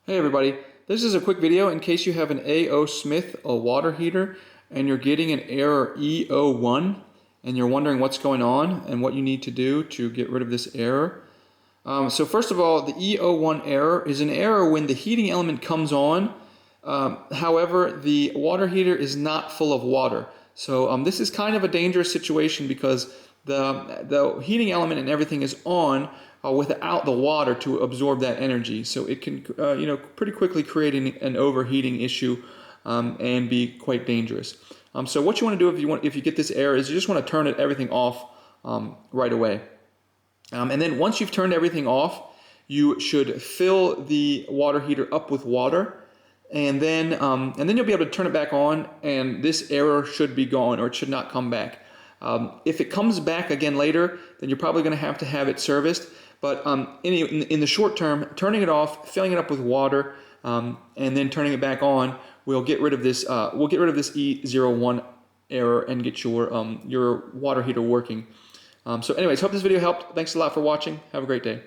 Hey everybody, this is a quick video in case you have an AOSmith, a water heater, and you're getting an error E01 and you're wondering what's going on and what you need to do to get rid of this error. So first of all, the E01 error is an error when the heating element comes on. However, the water heater is not full of water. So this is kind of a dangerous situation because the heating element and everything is on without the water to absorb that energy. So it can pretty quickly create an overheating issue and be quite dangerous. So what you want to do if you get this error is you just want to turn everything off right away. And then once you've turned everything off, you should fill the water heater up with water, and then you'll be able to turn it back on, and this error should be gone, or it should not come back. If it comes back again later, then you're probably going to have it serviced. But in the short term, turning it off, filling it up with water, and then turning it back on will get rid of this. We'll get rid of this E01 error and get your water heater working. So anyways, hope this video helped. Thanks a lot for watching. Have a great day.